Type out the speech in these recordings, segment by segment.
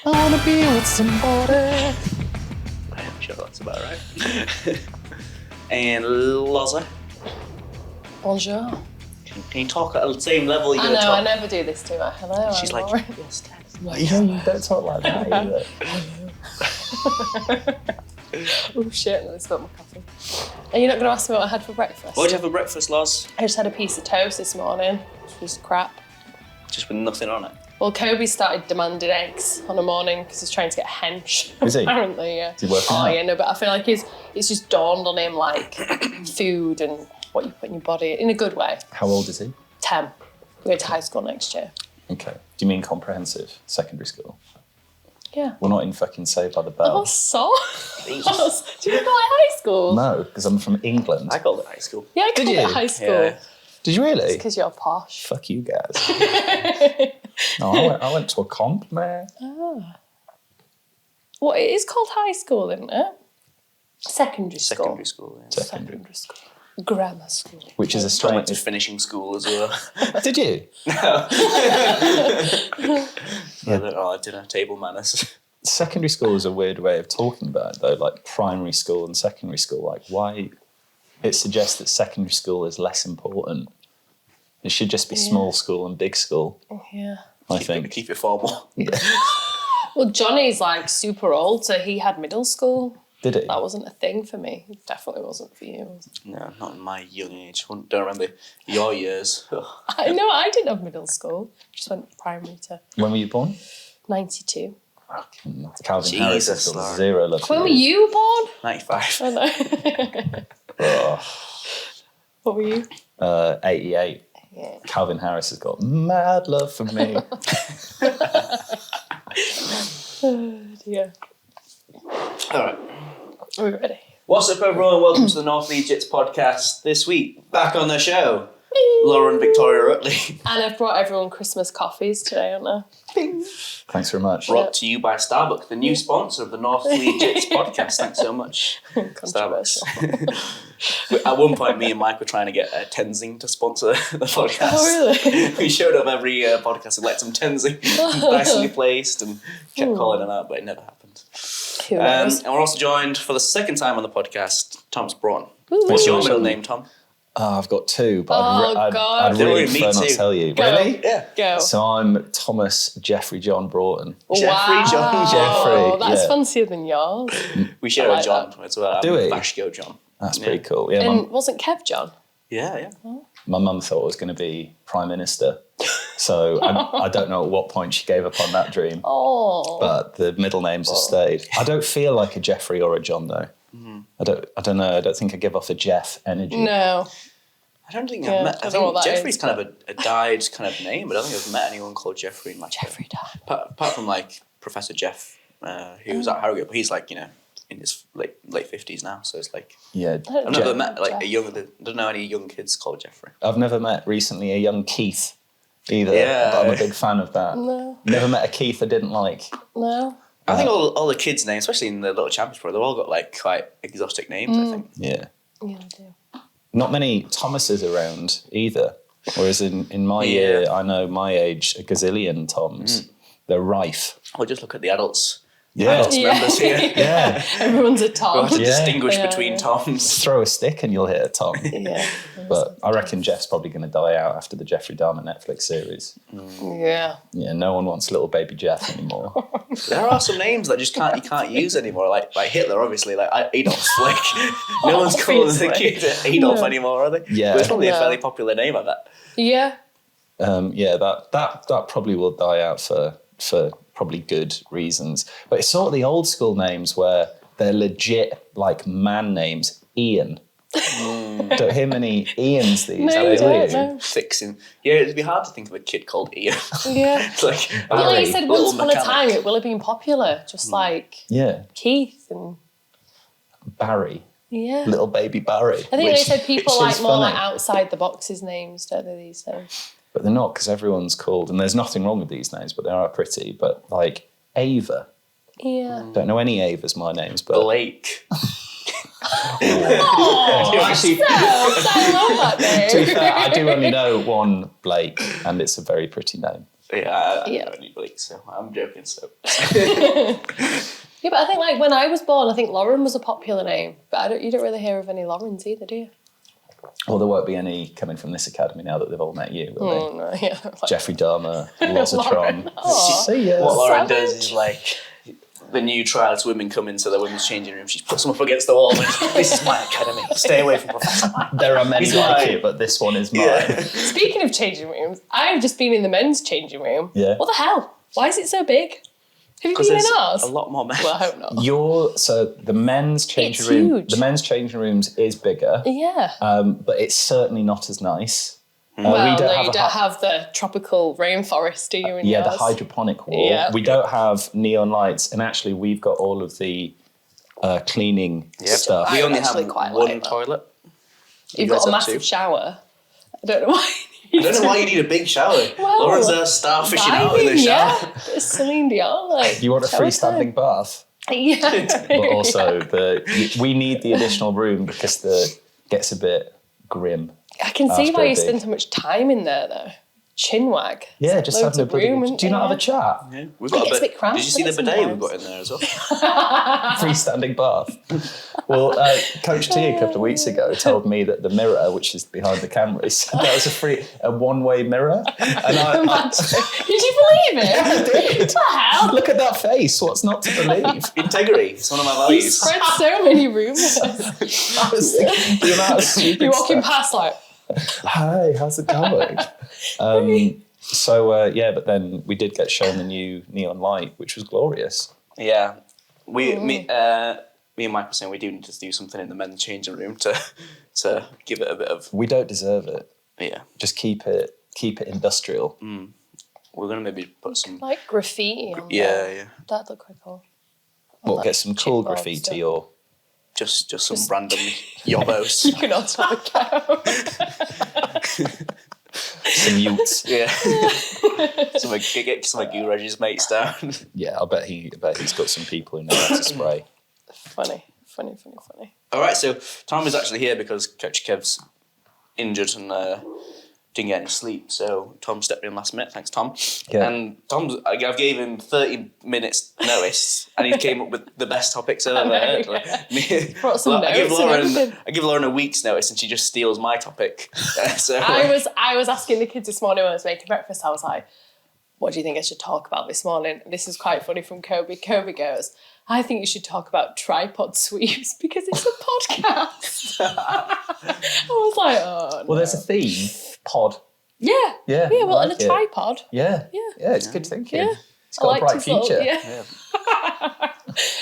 I wanna be with somebody. I'm sure that's about right. And Loza, Bonjour. can you talk at the same level you're I going to know, talk? I never do this to her. Hello, She's I'm like, Lauren. yes, Dad. Yeah, you don't talk like that either. Oh shit, no, I spilled my coffee. Are you not going to ask me what I had for breakfast? What did you have for breakfast, Loz? I just had a piece of toast this morning, which was crap. Just with nothing on it? Well, Kobe started demanding eggs on a morning because he's trying to get hench. Is he? Apparently, yeah. Is he working out? Yeah, no, but I feel like it's just dawned on him, like, food and what you put in your body, in a good way. How old is he? 10. We go to high school next year. Okay. Do you mean comprehensive secondary school? Yeah. We're not in fucking Saved by the Bell. Oh, so? Do you call it high school? No, because I'm from England. I called it high school. Yeah, I called Did it you? high school. Yeah. Did you really? It's because you're posh. Fuck you guys. No, I went to a comp, man. Oh. Well, it is called high school, isn't it? Secondary school. Secondary school, yeah. Secondary school. Grammar school. Which is a I went to strange... finishing school as well. Did you? I did a table manners. Secondary school is a weird way of talking about it, though, like primary school and secondary school. Like, why... It suggests that secondary school is less important. It should just be small school and big school, Yeah. I think. Keep it formal. Yeah. Well, Johnny's like super old, so he had middle school. Did he? That wasn't a thing for me. It definitely wasn't for you. Was it? No, not in my young age. Don't remember your years. I know I didn't have middle school. Just went primary to When were you born? 92. Calvin Jesus, Harris has got Lord. zero love for When were you. you born? 95. I know. Oh, What were you? 88. Yeah. Calvin Harris has got mad love for me. Oh dear. All right. Are we ready? What's up, everyone? Welcome to the North Leeds Jitz podcast. This week, back on the show, Lauren Victoria Rutley. And I've brought everyone Christmas coffees today, haven't I? Thanks very much. Brought to you by Starbucks, the new sponsor of the North Leeds Jitz podcast. Thanks so much, Controversial. Starbucks. At one point, me and Mike were trying to get Tenzing to sponsor the podcast. Oh, really? We showed up every podcast and let some Tenzing nicely placed and kept calling them out, but it never happened. Who knows? And we're also joined for the second time on the podcast, Thomas Braun. Ooh. What's your middle name, Tom? I've got two, but Oh, God. I'd really Me prefer not too. to tell you. Go. Really? Yeah. Go. So I'm Thomas Jeffrey John Broughton. Jeffrey John. Jeffrey, That's yeah. fancier than yours. We share I a like John as well. Do we? Vashko John. That's pretty cool. Yeah, And wasn't Kev John? Yeah. my mum thought I was going to be Prime Minister. So I don't know at what point she gave up on that dream. Oh. But the middle names have stayed. I don't feel like a Jeffrey or a John, though. I don't know. I don't think I give off a Jeff energy. No. I don't think Yeah, I've met. I I don't know what think that Jeffrey's is, kind of a died kind of name, but I don't think I've met anyone called Jeffrey in like Jeffrey died. apart from like Professor Jeff, who was at Harrogate, but he's like in his late 50s now, so it's like Yeah. I've never met like Jeff. a young. I don't know any young kids called Jeffrey. I've never met recently a young Keith either. Yeah. But I'm a big fan of that. No. Never met a Keith I didn't like. No. I think all the kids' names, especially in the Little Champions Pro, they've all got like quite exotic names. I think. Yeah. Yeah, I do. Not many Thomases around either. Whereas in my year, I know my age, a gazillion Toms. They're rife. Or just look at the adults. Yeah. Adults Yeah. members here. Yeah. Everyone's a We'll Tom. have to Yeah. distinguish Yeah, between yeah. Toms. Throw a stick and you'll hit a Tom. Yeah. But I reckon Jeff's probably going to die out after the Jeffrey Dahmer Netflix series. Yeah. Yeah, no one wants little baby Jeff anymore. There are some names that just you can't use anymore. Like Hitler, obviously. Like Adolf. Like no one's calling the Obviously. kid Adolf anymore, are they? Yeah. But it's probably a No. fairly popular name, I bet. Yeah. Yeah, that probably will die out for probably good reasons. But it's sort of the old school names where they're legit like man names. Ian. Don't hear many Ians these No, days, you do don't, you? no. Fixing. Yeah, it'd be hard to think of a kid called Ian. Yeah. It's like But like Barry, you said, little once upon a mechanic. time, it will have been popular. Just like Yeah, Keith and Barry. yeah. Little baby Barry. I think they said people which like is more like funny. outside the boxes names, don't they, these days? but they're not because everyone's called, and there's nothing wrong with these names, but they are pretty. But like Ava, don't know any Avas. My names, but Blake. actually, I love that name. to be fair, I do only know one Blake, and it's a very pretty name. Yeah, I don't know any Blake, so I'm joking. So. Yeah, but I think like when I was born, I think Lauren was a popular name, but you don't really hear of any Laurens either, do you? Well, there won't be any coming from this academy now that they've all met you, will Oh no, yeah. they? Jeffrey Dahmer, Lozatron. Aw. What Lauren Savage. does is like the new trials women come into the women's changing room. She puts them up against the wall. And this is my academy. Stay away from Professor Mike. There are many He's like like- it, but this one is mine. Yeah. Speaking of changing rooms, I've just been in the men's changing room. Yeah. What the hell? Why is it so big? Have you Because been there's in ours? a lot more men. Well, I hope not. So the men's changing It's room. huge. The men's changing rooms is bigger, Yeah. but it's certainly not as nice. Well, we don't no, have you a don't have the tropical rainforest, do you? In the yours? hydroponic wall. Yeah. We don't have neon lights, and actually we've got all of the cleaning stuff. We I only have actually quite one like that. toilet. You've guys got a have massive two? shower. I don't know why. I don't know why you need a big shower. Well, Lauren's starfishing out in the shower. Yeah, it's Celine Dion. Like, You want a shower freestanding bath? time. Yeah. But also we need the additional room because the gets a bit grim. I can see After why a you big- spend so much time in there, though. Chinwag. Yeah, It's just loads having a of room. bloody. isn't Do you not have a there? chat? Yeah. We've It got gets a bit cramped, Did you see the doesn't it, bidet we've sometimes? got in there as well? Freestanding bath. Well, Coach T a couple of weeks ago told me that the mirror, which is behind the camera, said that was a one-way mirror. And Did you believe it? I did. What the hell? Look at that face. What's not to believe? Integrity. It's one of my You values. spread so many rumours. I was thinking the amount of stupid You're walking stuff. past like, Hi, how's it going? But then we did get shown the new neon light, which was glorious. Yeah. Me and Mike were saying we do need to do something in the men's changing room to give it a bit of We don't deserve it. yeah. Just keep it industrial. We're gonna maybe put some like graffiti on yeah, there. yeah. That'd look quite cool. We'll Like get some cool chipboard graffiti stuff. or Just some random yobbos. You can also have a go. some utes. Yeah. Get some of Goo Reggie's mates down. Yeah, I bet he's got some people who know how to spray. Funny. All right, so Tom is actually here because Coach Kev's injured and didn't get any sleep. So Tom stepped in last minute. Thanks, Tom. Yeah. And I gave him 30 minutes notice, and he came up with the best topics I've ever know, heard. yeah. Brought some I give notes and everything. Lauren a week's notice, and she just steals my topic. So I was asking the kids this morning when I was making breakfast, I was like, what do you think I should talk about this morning? This is quite funny from Kobe. Kobe goes, I think you should talk about tripod sweeps because it's a podcast. I was like, oh no. Well, there's a theme. Pod. Yeah. Yeah, Yeah, well, I and like a it. tripod. Yeah. Yeah. Yeah, it's good thinking. Yeah. It's got a bright his little- future. yeah.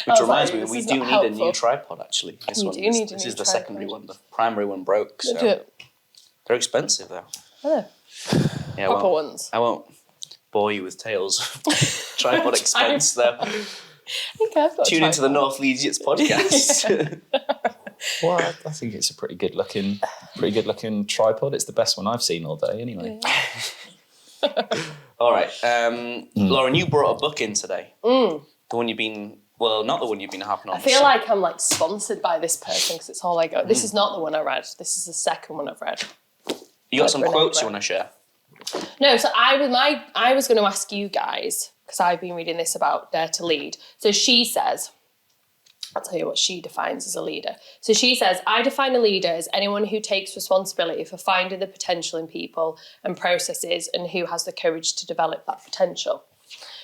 Which reminds like, me, this we is do not need a helpful. new tripod, actually. This You one, do this, need a this new is the tripod. secondary one. The primary one broke, so Do it. they're expensive, though. Oh, Yeah, proper ones. I won't bore you with tales of tripod expense, though. I think I've got a Tune into the tripod. North Leeds Jitz podcast. Well, I think it's a pretty good looking tripod. It's the best one I've seen all day, anyway. All right, Lauren, you brought a book in today. The one you've been, well, not the one you've been having on. I feel like I'm like sponsored by this person because it's all I go. This is not the one I read. This is the second one I've read. You got some Brene quotes you Brown. want to share? No, so I was going to ask you guys because I've been reading this about Dare to Lead. So she says, I'll tell you what she defines as a leader. So she says, I define a leader as anyone who takes responsibility for finding the potential in people and processes and who has the courage to develop that potential.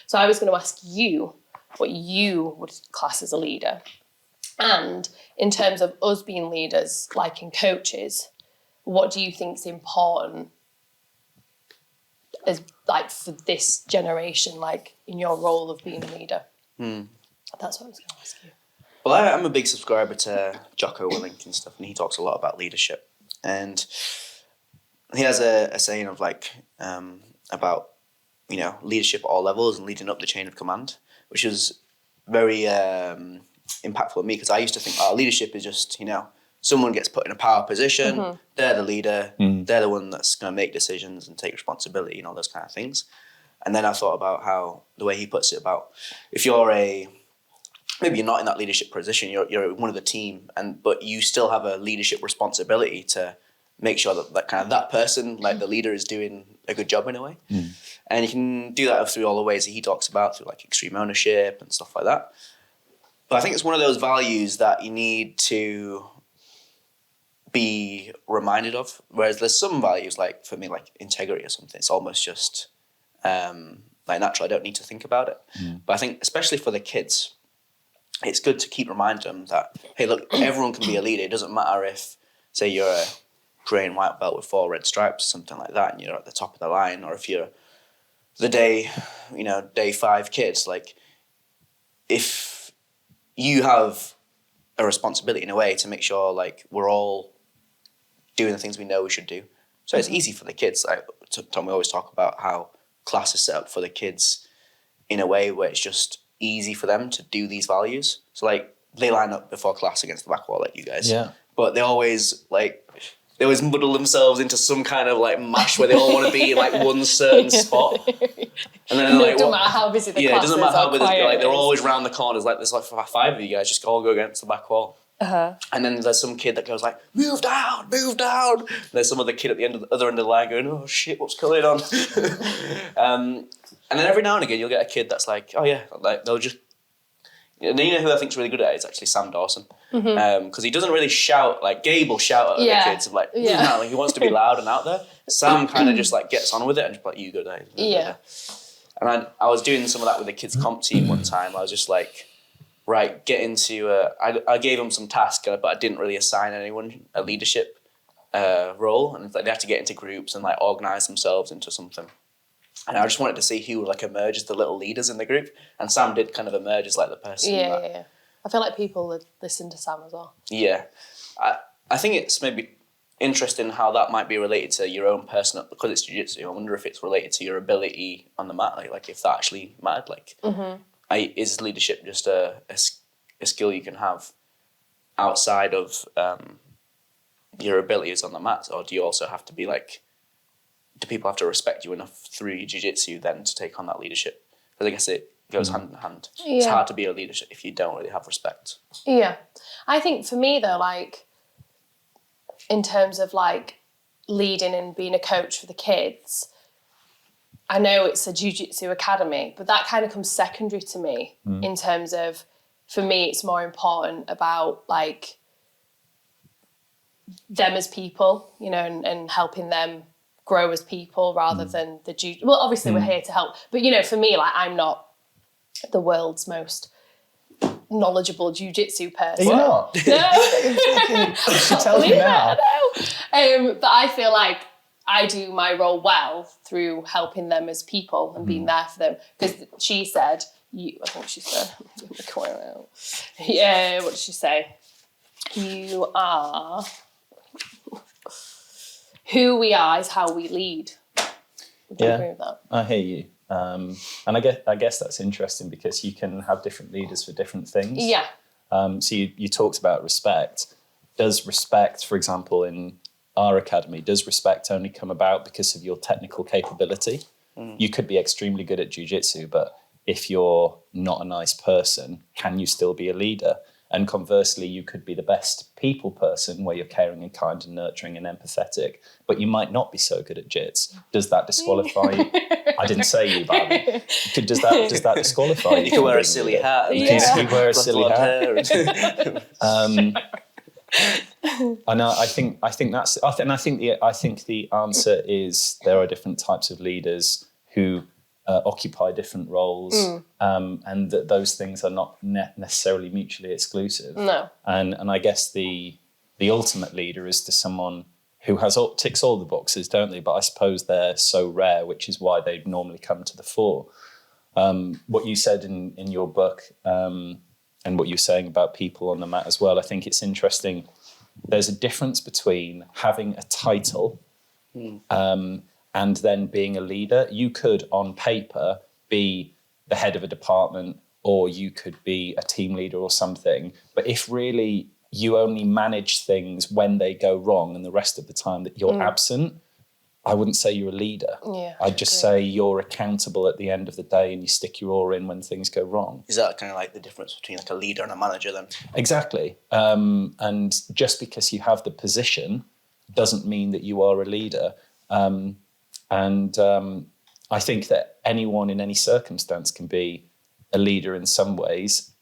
So I was going to ask you what you would class as a leader. And in terms of us being leaders, like in coaches, what do you think is important as like for this generation, like in your role of being a leader? That's what I was going to ask you. Well, I'm a big subscriber to Jocko Willink and stuff, and he talks a lot about leadership. And he has a saying of like about, you know, leadership at all levels and leading up the chain of command, which is very impactful on me because I used to think, leadership is just, you know, someone gets put in a power position, they're the leader, they're the one that's going to make decisions and take responsibility and all those kind of things. And then I thought about how the way he puts it about if you're maybe you're not in that leadership position, you're one of the team, but you still have a leadership responsibility to make sure that person, like the leader, is doing a good job in a way. And you can do that through all the ways that he talks about, through like extreme ownership and stuff like that. But I think it's one of those values that you need to be reminded of. Whereas there's some values, like for me, like integrity or something, it's almost just like natural. I don't need to think about it. But I think especially for the kids, it's good to keep reminding them that, hey, look, everyone can be a leader. It doesn't matter if, say, you're a grey and white belt with 4 red stripes, something like that, and you're at the top of the line, or if you're the day 5 kids, like if you have a responsibility in a way to make sure like we're all doing the things we know we should do. So it's easy for the kids. Like Tom, we always talk about how class is set up for the kids in a way where it's just easy for them to do these values. So like they line up before class against the back wall like you guys. Yeah. But they always muddle themselves into some kind of like mash where they all want to be in like one certain spot. And then it doesn't matter how busy the class is. Yeah, it doesn't matter how busy. Like they're always round the corners. Like there's like 5 of you guys just all go against the back wall. And then there's some kid that goes like, move down. And there's some other kid at the other end of the line going, oh shit, what's going on? And then every now and again you'll get a kid that's like, oh yeah, like they'll just. You know who I think's really good at it? It's actually Sam Dawson, because he doesn't really shout. Like Gabe will shout at the kids, of like, like he wants to be loud and out there. Sam kind of just like gets on with it and just like, you go there. Yeah. And I was doing some of that with the kids comp team one time. I was just like, right, get into. I gave them some tasks, but I didn't really assign anyone a leadership role, and like, they had to get into groups and like organize themselves into something. And I just wanted to see who would like emerge as the little leaders in the group. And Sam did kind of emerge as like the person. Yeah. I feel like people would listen to Sam as well. Yeah. I think it's maybe interesting how that might be related to your own personal, because it's jiu-jitsu. I wonder if it's related to your ability on the mat, like if that actually mattered. Like, is leadership just a skill you can have outside of your abilities on the mat? Or do you also have to be like, do people have to respect you enough through jiu-jitsu then to take on that leadership? Because I guess it goes hand in hand. Yeah. It's hard to be a leader if you don't really have respect. Yeah. I think for me though, like in terms of like leading and being a coach for the kids, I know it's a jiu-jitsu academy, but that kind of comes secondary to me in terms of, for me, it's more important about like them as people, and helping them grow as people rather than the jiu. Well, obviously we're here to help, but for me, like I'm not the world's most knowledgeable jiu-jitsu person. Are you not? No. You should tell me now. But I feel like I do my role well through helping them as people and being there for them. Because she said, I think she said, yeah, what did she say? You are. Who we are is how we lead. Would you agree with that? I hear you. And I guess that's interesting because you can have different leaders for different things. Yeah. So you talked about respect. Does respect, for example, in our academy, does respect only come about because of your technical capability? You could be extremely good at jiu-jitsu, but if you're not a nice person, can you still be a leader? And conversely, you could be the best people person where you're caring and kind and nurturing and empathetic, but you might not be so good at jits. Does that disqualify you? I didn't say you, but does that disqualify you? You can wear a silly hat. You can wear a silly hat. I think the answer is there are different types of leaders who occupy different roles, and that those things are not necessarily mutually exclusive. No. And I guess the ultimate leader is to someone who ticks all the boxes, don't they? But I suppose they're so rare, which is why they normally come to the fore. What you said in your book, and what you're saying about people on the mat as well, I think it's interesting. There's a difference between having a title and then being a leader. You could, on paper, be the head of a department, or you could be a team leader or something. But if really you only manage things when they go wrong, and the rest of the time that you're absent, I wouldn't say you're a leader. Yeah, I'd just say you're accountable at the end of the day and you stick your oar in when things go wrong. Is that kind of like the difference between like a leader and a manager then? Exactly. And just because you have the position doesn't mean that you are a leader. I think that anyone in any circumstance can be a leader in some ways,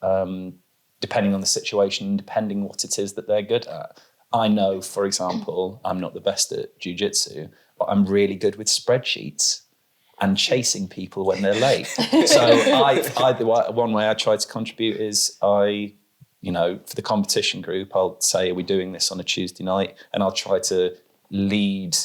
depending on the situation and depending what it is that they're good at. I know, for example, I'm not the best at jiu-jitsu, but I'm really good with spreadsheets and chasing people when they're late. So one way I try to contribute is for the competition group, I'll say, are we doing this on a Tuesday night? And I'll try to lead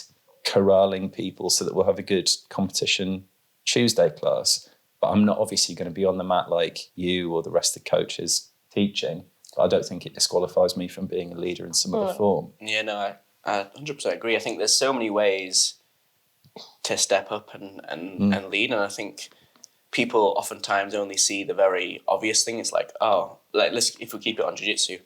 corralling people so that we'll have a good competition Tuesday class. But I'm not obviously going to be on the mat like you or the rest of the coaches teaching. But I don't think it disqualifies me from being a leader in some other form. Yeah, no, I 100% agree. I think there's so many ways to step up and lead, and I think people oftentimes only see the very obvious thing. It's like, if we keep it on jiu-jitsu,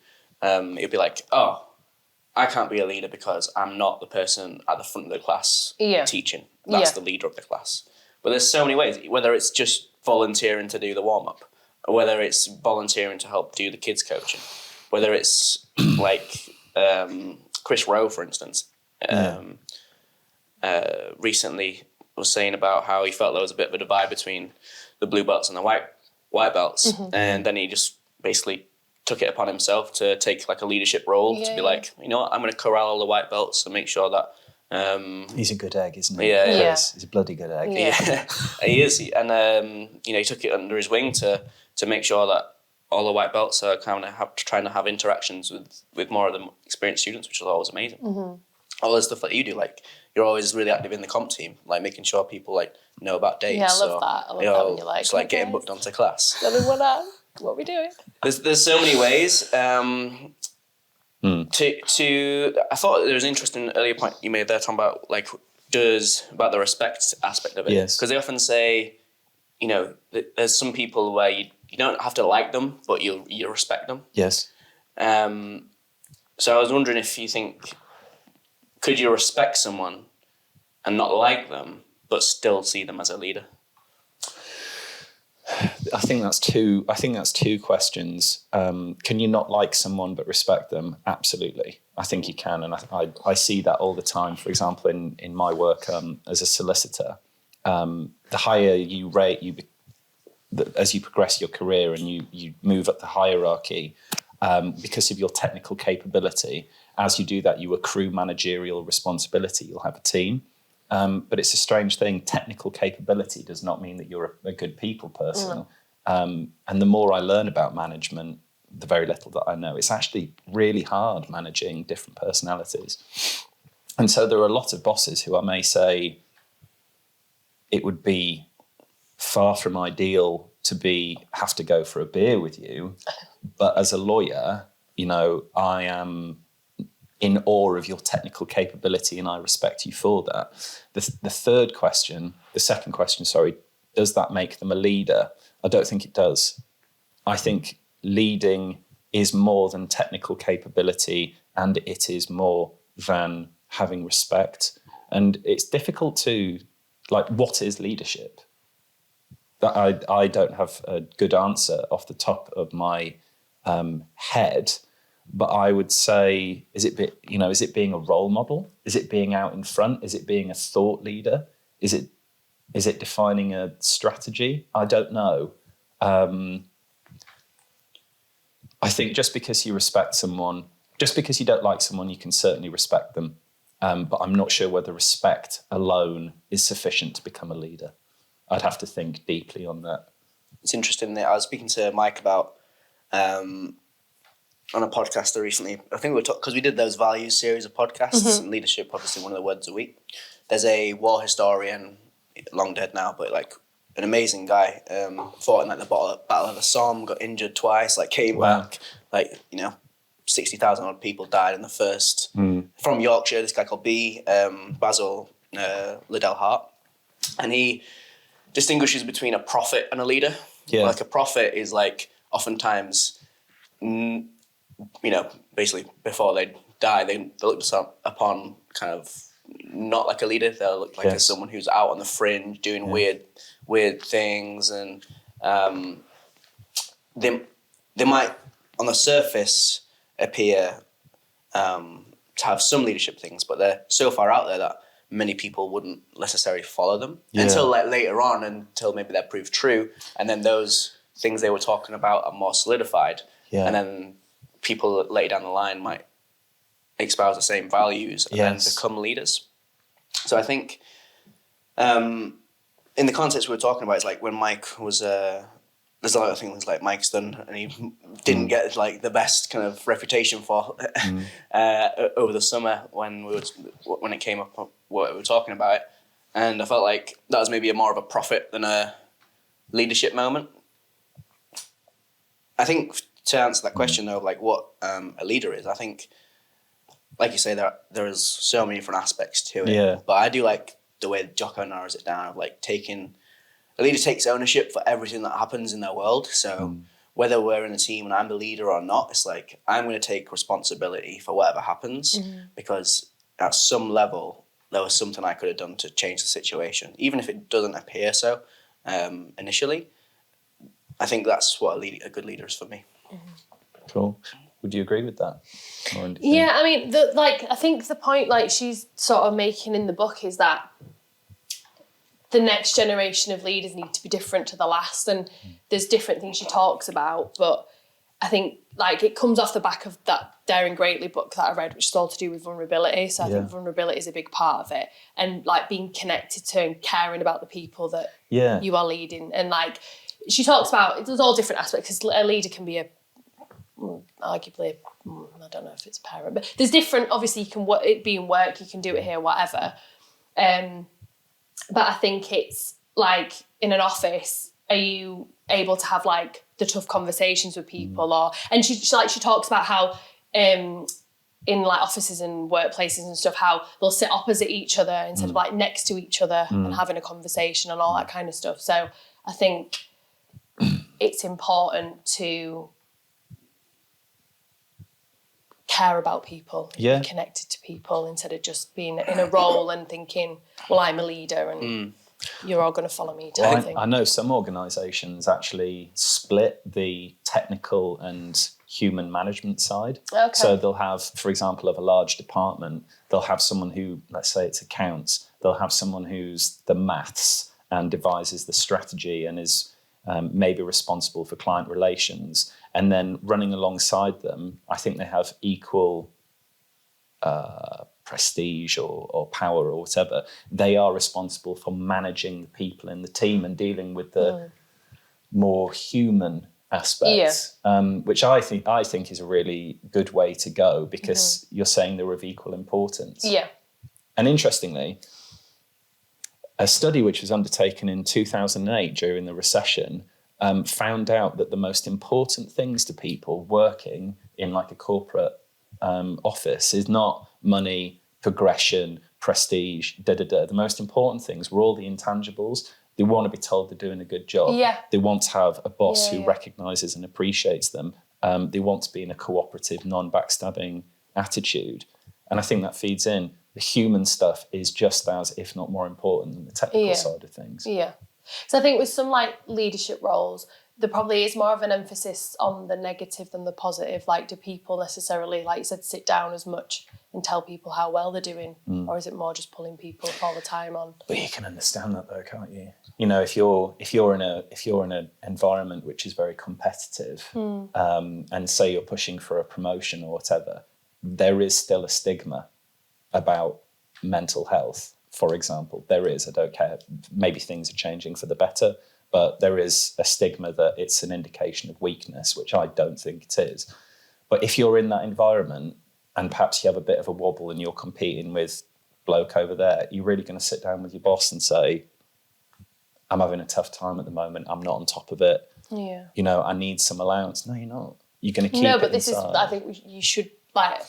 it'd be like, I can't be a leader because I'm not the person at the front of the class teaching. That's the leader of the class. But there's so many ways, whether it's just volunteering to do the warm-up, or whether it's volunteering to help do the kids coaching, whether it's like Chris Rowe, for instance, recently was saying about how he felt there was a bit of a divide between the blue belts and the white belts. And then he just basically took it upon himself to take like a leadership role to be like, you know what, I'm going to corral all the white belts and make sure that he's a good egg, isn't he? Yeah. He's a bloody good egg. Yeah, he is. And he took it under his wing to make sure that all the white belts are kind of trying to have interactions with more of the experienced students, which is always amazing. All the stuff that you do, like you're always really active in the comp team, like making sure people like know about dates. Yeah, I love that. I love that when you're like, it's like getting booked onto class. What are we doing? There's so many ways. I thought there was an interesting earlier point you made there, talking about like about the respect aspect of it. Yes. Because they often say, there's some people where you don't have to like them, but you respect them. Yes. So I was wondering if you think, could you respect someone and not like them, but still see them as a leader? I think that's two questions. Can you not like someone but respect them? Absolutely. I think you can. And I see that all the time. For example, in my work as a solicitor, the higher you rate, as you progress your career and you move up the hierarchy, because of your technical capability, as you do that, you accrue managerial responsibility. You'll have a team. But it's a strange thing. Technical capability does not mean that you're a good people person. And the more I learn about management, the very little that I know, it's actually really hard managing different personalities. And so there are a lot of bosses who I may say it would be far from ideal to have to go for a beer with you. But as a lawyer, I am in awe of your technical capability and I respect you for that. The second question, does that make them a leader? I don't think it does. I think leading is more than technical capability, and it is more than having respect. And it's difficult to, what is leadership? I don't have a good answer off the top of my head. But I would say, is it being a role model? Is it being out in front? Is it being a thought leader? Is it defining a strategy? I don't know. I think just because you respect someone, just because you don't like someone, you can certainly respect them. But I'm not sure whether respect alone is sufficient to become a leader. I'd have to think deeply on that. It's interesting that I was speaking to Mike about on a podcast recently. I think we were talking, because we did those values series of podcasts, and leadership, obviously one of the words a week. There's a war historian, long dead now, but like an amazing guy, fought in like the Battle of the Somme, got injured twice, came back, 60,000 odd people died in the first. From Yorkshire, this guy called Basil Liddell Hart, and he distinguishes between a prophet and a leader. Yeah. Like a prophet is oftentimes basically before they die, they look upon kind of not like a leader. They'll look like as someone who's out on the fringe, doing weird things, and they might on the surface appear to have some leadership things, but they're so far out there that many people wouldn't necessarily follow them until like later on, until maybe they're proved true, and then those things they were talking about are more solidified, and then people later down the line might espouse the same values and then become leaders. So I think in the context we were talking about, it's like when Mike was there's a lot of things like Mike's done and he didn't get like the best kind of reputation for over the summer when it came up what we were talking about, and I felt like that was maybe more of a prophet than a leadership moment. I think to answer that question though, like what a leader is, I think, like you say, there is so many different aspects to it. Yeah. But I do like the way Jocko narrows it down of like a leader takes ownership for everything that happens in their world. So whether we're in a team and I'm the leader or not, it's like I'm going to take responsibility for whatever happens because at some level there was something I could have done to change the situation, even if it doesn't appear so initially. I think that's what a good leader is for me. Cool. Would you agree with that? Yeah, I mean, I think the point like she's sort of making in the book is that the next generation of leaders need to be different to the last, and there's different things she talks about, but I think like it comes off the back of that Daring Greatly book that I read, which is all to do with vulnerability. So I think vulnerability is a big part of it, and like being connected to and caring about the people that you are leading. And like she talks about, there's all different aspects, because a leader can be arguably, I don't know if it's a parent, but there's different, obviously you can it be in work, you can do it here, whatever. But I think it's like in an office, are you able to have like the tough conversations with people? And she talks about how in like offices and workplaces and stuff, how they'll sit opposite each other instead of like next to each other and having a conversation and all that kind of stuff. So I think it's important to care about people, be connected to people instead of just being in a role and thinking, well, I'm a leader and you're all going to follow me type thing. I know some organisations actually split the technical and human management side. Okay. So they'll have, for example, of a large department, they'll have someone who, let's say it's accounts, they'll have someone who's the maths and devises the strategy and is maybe responsible for client relations. And then running alongside them, I think they have equal prestige or power or whatever. They are responsible for managing the people in the team and dealing with the more human aspects, which I think is a really good way to go, because you're saying they're of equal importance. Yeah. And interestingly, a study which was undertaken in 2008 during the recession found out that the most important things to people working in like a corporate office is not money, progression, prestige, The most important things were all the intangibles. They want to be told they're doing a good job. Yeah. They want to have a boss who recognises and appreciates them. They want to be in a cooperative, non-backstabbing attitude. And I think that feeds in. The human stuff is just as, if not more important than the technical side of things. Yeah. So I think with some like leadership roles, there probably is more of an emphasis on the negative than the positive. Like, do people necessarily, like you said, sit down as much and tell people how well they're doing, or is it more just pulling people all the time on? But you can understand that though, can't you? You know, if you're in an environment which is very competitive, and say you're pushing for a promotion or whatever, there is still a stigma about mental health. For example, there is. I don't care. Maybe things are changing for the better, but there is a stigma that it's an indication of weakness, which I don't think it is. But if you're in that environment and perhaps you have a bit of a wobble and you're competing with bloke over there, you're really going to sit down with your boss and say, I'm having a tough time at the moment. I'm not on top of it. Yeah. You know, I need some allowance. No, you're not. You're going to keep it inside. No, but this is, I think you should, like,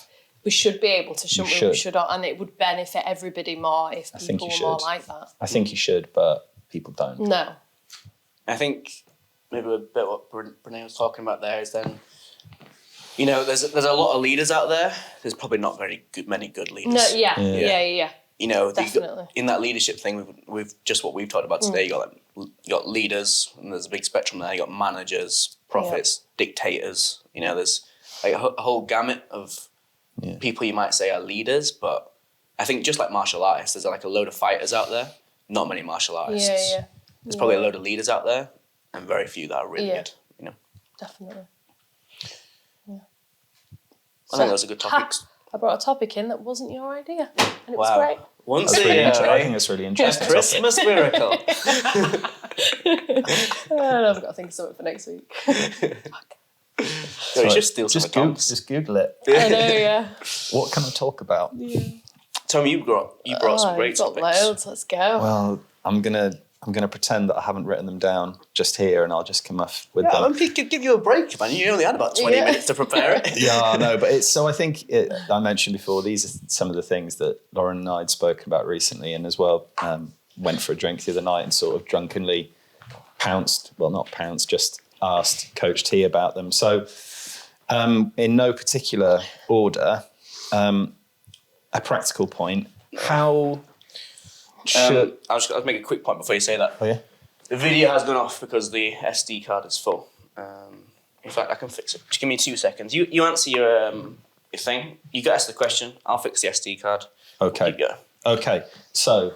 we should be able to, shouldn't we? We should, and it would benefit everybody more if people were more like that. I think you should, but people don't. No. I think maybe a bit what Brene was talking about there is then You know, there's a lot of leaders out there. There's probably not many good leaders. No, yeah. You know, Definitely. in that leadership thing, we've just what we've talked about today. You got leaders, and there's a big spectrum there. You got managers, prophets, dictators. You know, there's like a whole gamut of people you might say are leaders, but I think just like martial artists, there's like a load of fighters out there. Not many martial artists. Yeah. There's probably a load of leaders out there, and very few that are really good. You know, Definitely. Yeah. I think that was a good topic. I brought a topic in that wasn't your idea, and it was Wow. great. Once That's a really year, I think it's really interesting. a Christmas miracle. I've got to think of something for next week. You should steal some Just Google it. I know, yeah. What can I talk about? Tom, you brought some great got topics. loads. Let's go. Well, I'm gonna pretend that I haven't written them down just here, and I'll just come off with Yeah, them. I could give you a break, man. You only had about 20 minutes to prepare it. Yeah, I know, but it's so. I think I mentioned before. These are some of the things that Lauren and I had spoken about recently, and as well went for a drink the other night and sort of drunkenly pounced. Well, not pounced, just asked Coach T about them. So, in no particular order, a practical point. How should I'll make a quick point before you say that. Oh yeah. The video has gone off because the SD card is full. In fact, I can fix it. Just give me 2 seconds. You answer your thing. You get asked the question. I'll fix the SD card. Okay. You go. Okay. So,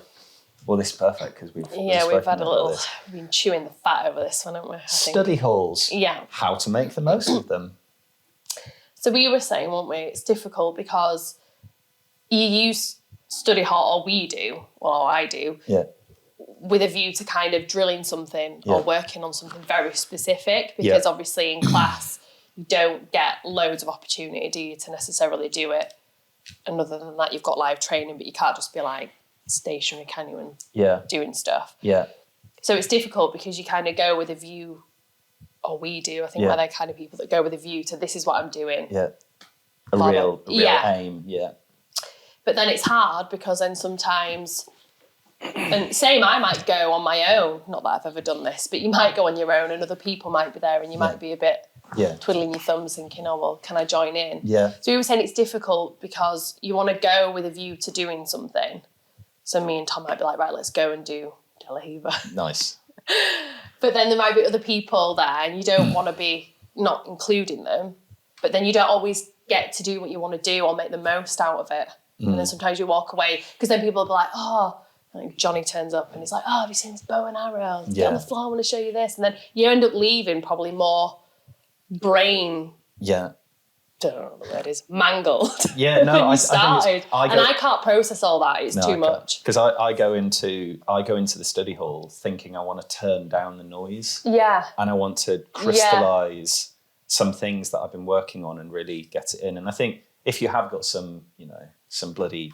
well, this is perfect because we've we've had a little. We've been chewing the fat over this one, haven't we? I think. Study halls. Yeah. How to make the most of them. So we were saying, weren't we? It's difficult because you use study hall, or we do, well, I do, Yeah. with a view to kind of drilling something or working on something very specific, Yeah. because obviously in class you don't get loads of opportunity, do you, to necessarily do it. And other than that, you've got live training, but you can't just be like stationary, can you, and doing stuff. Yeah. So it's difficult because you kind of go with a view, or we do, I think we're the kind of people that go with a view to this is what I'm doing. Yeah. A real aim. Yeah. But then it's hard because then sometimes, and same, I might go on my own, not that I've ever done this, but you might go on your own and other people might be there and you might be a bit twiddling your thumbs thinking, oh, well, can I join in? Yeah. So we were saying it's difficult because you want to go with a view to doing something. So me and Tom might be like, right, let's go and do De La Riva. Nice. But then there might be other people there and you don't want to be not including them, but then you don't always get to do what you want to do or make the most out of it. And then sometimes you walk away because then people will be like, oh, like Johnny turns up and he's like, oh, have you seen this bow and arrow? Get on the floor, I want to show you this. And then you end up leaving probably more brain, Yeah. don't know what the word is, mangled. Yeah, no, than I you think started. I can't process all that. It's too much. Because I go into the study hall thinking I want to turn down the noise. Yeah. And I want to crystallize some things that I've been working on and really get it in. And I think if you have got some bloody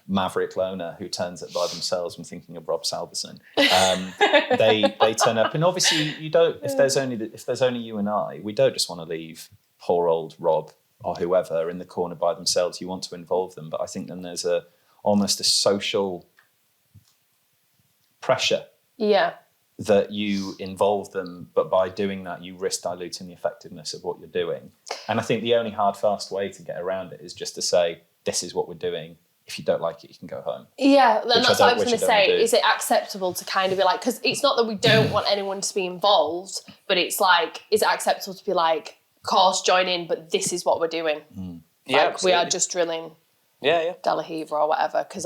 maverick loner who turns up by themselves, I'm thinking of Rob Salverson. They turn up, and obviously you don't. If there's only you and I, we don't just want to leave poor old Rob or whoever in the corner by themselves. You want to involve them, but I think then there's almost a social pressure. Yeah. That you involve them, but by doing that, you risk diluting the effectiveness of what you're doing. And I think the only hard, fast way to get around it is just to say, this is what we're doing. If you don't like it, you can go home. Yeah, and that's what I was going to say. Do. Is it acceptable to kind of be like, because it's not that we don't want anyone to be involved, but it's like, is it acceptable to be like, of course, join in, but this is what we're doing. Yeah, like, we are just drilling De La Riva or whatever, because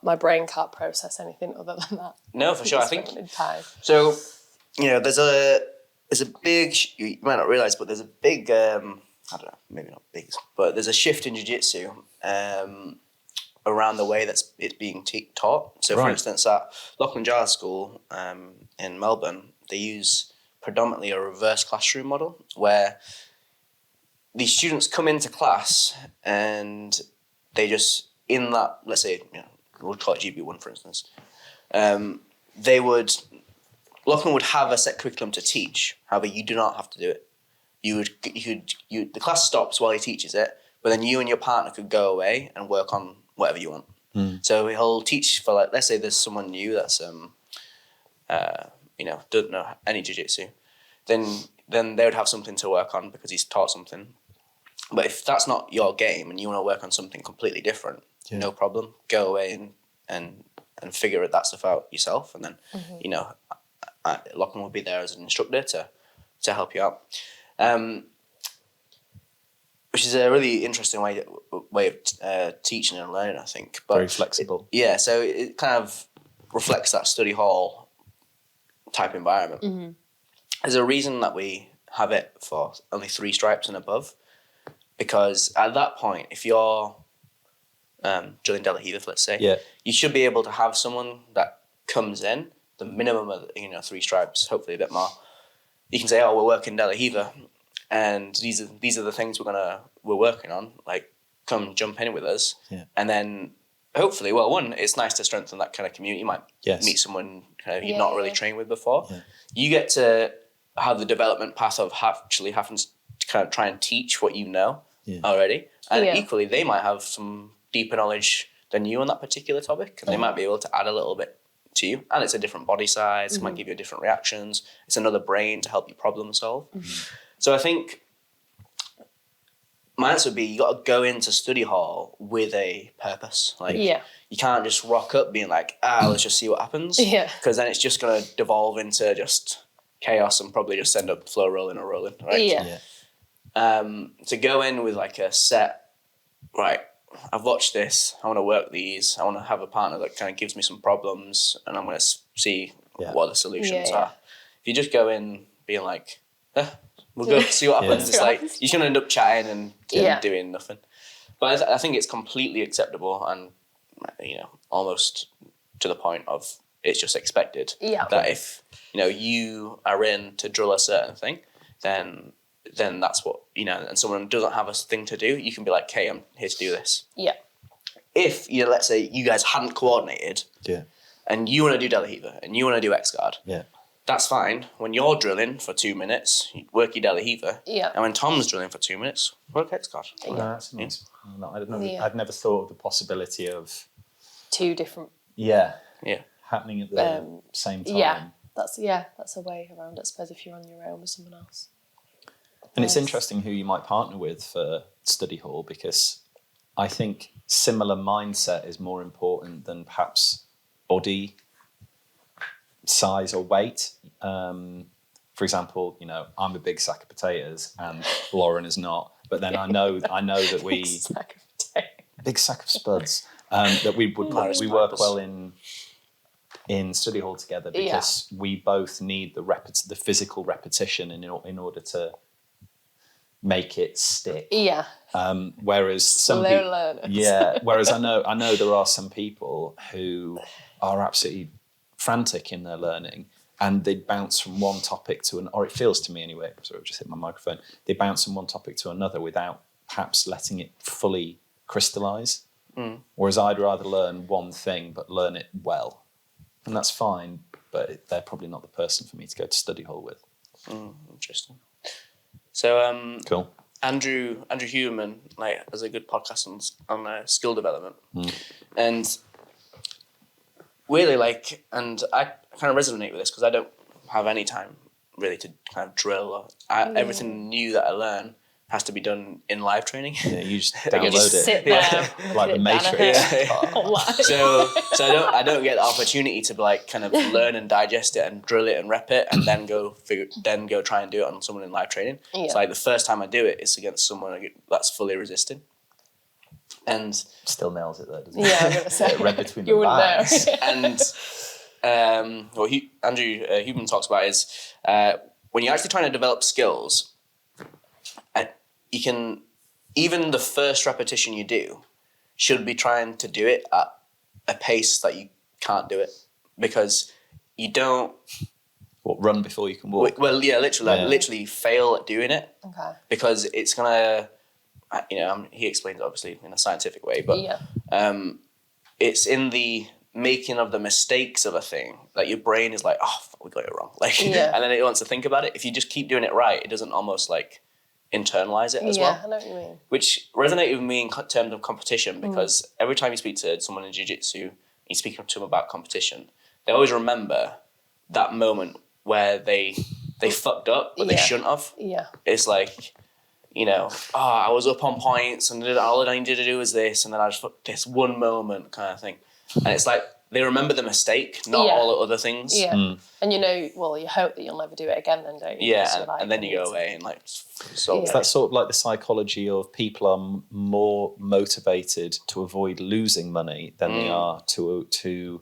my brain can't process anything other than that. No, for sure. I think time. so. You know, there's a big. You might not realize, but there's a big. I don't know, maybe not big, but there's a shift in jiu-jitsu around the way that it's being taught. So, for instance, at Lachlan Jar's school in Melbourne, they use predominantly a reverse classroom model where these students come into class and they just, in that, let's say, we'll call it GB1, for instance, Lachlan would have a set curriculum to teach. However, you do not have to do it. The class stops while he teaches it, but then you and your partner could go away and work on whatever you want. So he'll teach for, like, let's say there's someone new that's doesn't know any jiu-jitsu, then they would have something to work on because he's taught something. But if that's not your game and you want to work on something completely different, no problem. Go away and figure that stuff out yourself. And then, you know, Lachlan will be there as an instructor to help you out. Which is a really interesting way of teaching and learning, I think. But Very flexible. So it kind of reflects that study hall type environment. There's a reason that we have it for only 3 stripes and above, because at that point, if you're drilling De La Riva, let's say, you should be able to have someone that comes in, the minimum of 3 stripes, hopefully a bit more. You can say, "Oh, we're working De La Riva, and these are the things we're working on. Like, come jump in with us." And then hopefully, well, one, it's nice to strengthen that kind of community. You might meet someone you've not really trained with before. You get to have the development path of actually having to kind of try and teach what you know already, and equally they might have some deeper knowledge than you on that particular topic, and they might be able to add a little bit to you. And it's a different body size, it might give you different reactions. It's another brain to help you problem solve. So I think my answer would be, you got to go into study hall with a purpose. Like, you can't just rock up being like, let's just see what happens. Because then it's just going to devolve into just chaos and probably just end up flow rolling, right? To go in with like a set, right, I've watched this, I want to work these, I want to have a partner that kind of gives me some problems, and I'm going to see what the solutions are. If you just go in being like, we'll go see what happens, it's like, you're going to end up chatting and doing nothing. But I think it's completely acceptable and, almost to the point of it's just expected that if, you are in to drill a certain thing, then that's what, and someone doesn't have a thing to do, you can be like, "Hey, I'm here to do this." If, let's say you guys hadn't coordinated and you want to do De La Riva and you want to do X-Guard, that's fine. When you're drilling for 2 minutes, you work your De La Riva. And when Tom's drilling for 2 minutes, work X-Guard. That's nice. I'd never thought of the possibility of 2 different happening at the same time. That's a way around it, I suppose, if you're on your own with someone else. And it's interesting who you might partner with for study hall, because I think similar mindset is more important than perhaps body size or weight. For example, I'm a big sack of potatoes and Lauren is not, but then I know that we big sack of spuds, that we work well in study hall together, because we both need the physical repetition in order to make it stick. Whereas some people, whereas I know there are some people who are absolutely frantic in their learning, and they bounce from one topic to or it feels to me anyway, sorry, I just hit my microphone, they bounce from one topic to another without perhaps letting it fully crystallize. Whereas I'd rather learn one thing but learn it well, and that's fine, but they're probably not the person for me to go to study hall with. Interesting. So cool. Andrew Huberman has a good podcast on skill development, and really and I kind of resonate with this because I don't have any time really to kind of drill. Everything new that I learn has to be done in live training. You just download it. Sit there like the Matrix. So I don't get the opportunity to kind of learn and digest it and drill it and rep it and then go try and do it on someone in live training. It's like the first time I do it, it's against someone that's fully resisting. And still nails it though, doesn't it? Yeah, I'm gonna say. Read between the lines. And what Andrew Huberman talks about is when you're actually trying to develop skills, you can, even the first repetition you do should be trying to do it at a pace that you can't do it, because you don't... run before you can walk? Well, yeah, literally fail at doing it. Okay. Because it's going to, he explains it obviously in a scientific way, but it's in the making of the mistakes of a thing that your brain is like, oh, fuck, we got it wrong. And then it wants to think about it. If you just keep doing it right, it doesn't almost internalize it as well. Yeah, I know what you mean. Which resonated with me in terms of competition, because every time you speak to someone in jiu-jitsu, you speak to them about competition, they always remember that moment where they fucked up, but they shouldn't have. Yeah. It's like, I was up on points and all I needed to do was this, and then I just this one moment kind of thing. And it's like they remember the mistake, not all the other things. Yeah. And you hope that you'll never do it again then, don't you? Yeah, and then you go away and solve it. That's sort of like the psychology of people are more motivated to avoid losing money than they are to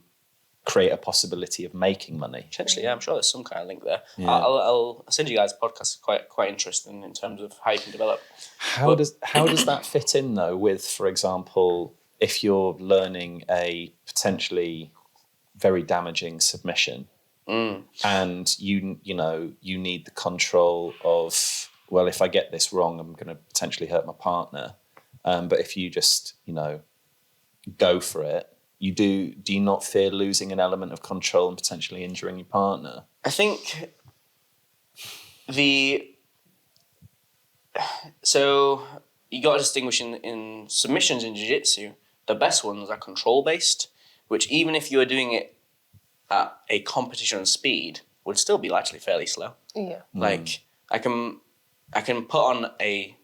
create a possibility of making money. Potentially, yeah, I'm sure there's some kind of link there. Yeah. I'll send you guys a podcast. Quite interesting in terms of how you can develop. How does that fit in though with, for example, if you're learning a potentially very damaging submission, and you need the control of, well, if I get this wrong, I'm going to potentially hurt my partner. But if you just go for it. Do you not fear losing an element of control and potentially injuring your partner? I think so you got to distinguish in submissions in jiu-jitsu, the best ones are control-based, which even if you are doing it at a competition speed, would still be actually fairly slow. Yeah. Like I can put on a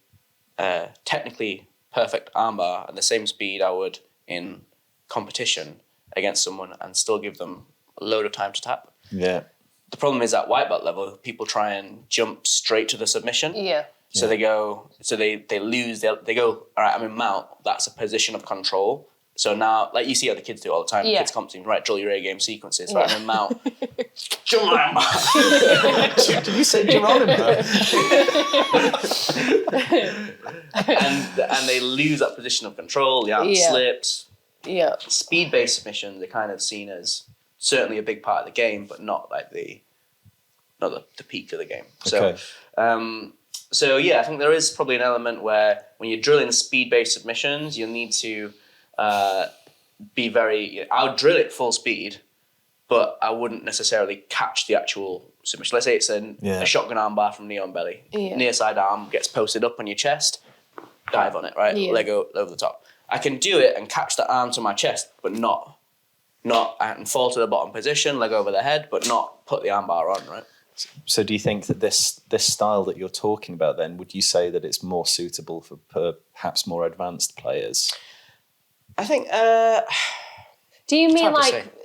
technically perfect armbar at the same speed I would in competition against someone and still give them a load of time to tap. Yeah. The problem is at white belt level, people try and jump straight to the submission. Yeah. So they go, they lose, they go, all right, I'm in mount, that's a position of control. So now, like you see other kids do all the time, kids comp team, right, drill your A game sequences, right, I'm in mount. Geronimo! Did you say Geronimo? and they lose that position of control, the arm slips. Yeah. Speed-based submissions are kind of seen as certainly a big part of the game, but not like the peak of the game. So, so yeah, I think there is probably an element where when you're drilling speed-based submissions, you need to be very. I would drill it full speed, but I wouldn't necessarily catch the actual submission. Let's say it's a shotgun arm bar from knee on belly. Yeah. Near side arm gets posted up on your chest, dive on it, right? Yeah. Leg over the top. I can do it and catch the arm to my chest, but not I can fall to the bottom position, leg over the head, but not put the arm bar on, right? So do you think that this style that you're talking about then, would you say that it's more suitable for perhaps more advanced players? I think... do you mean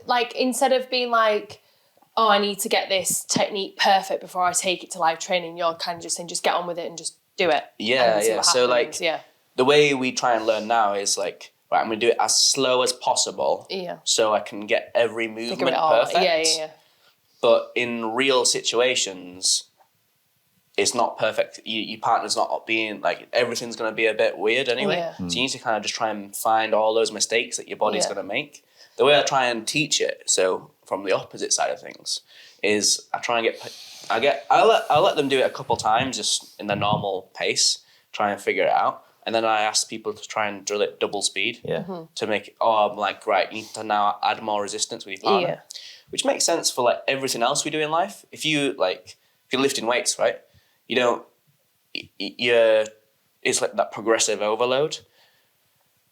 like instead of being like, oh, I need to get this technique perfect before I take it to live training, you're kind of just saying just get on with it and just do it? Yeah. So the way we try and learn now is like, right, I'm going to do it as slow as possible so I can get every movement perfect. Yeah. But in real situations, it's not perfect. Your partner's not being, like, everything's going to be a bit weird anyway. Yeah. So you need to kind of just try and find all those mistakes that your body's going to make. The way I try and teach it, so from the opposite side of things, is I try and I'll let them do it a couple times just in the normal pace, try and figure it out. And then I ask people to try and drill it double speed to make it, I'm like, right, you need to now add more resistance with your partner. Which makes sense for like everything else we do in life. If you're lifting weights, right, it's like that progressive overload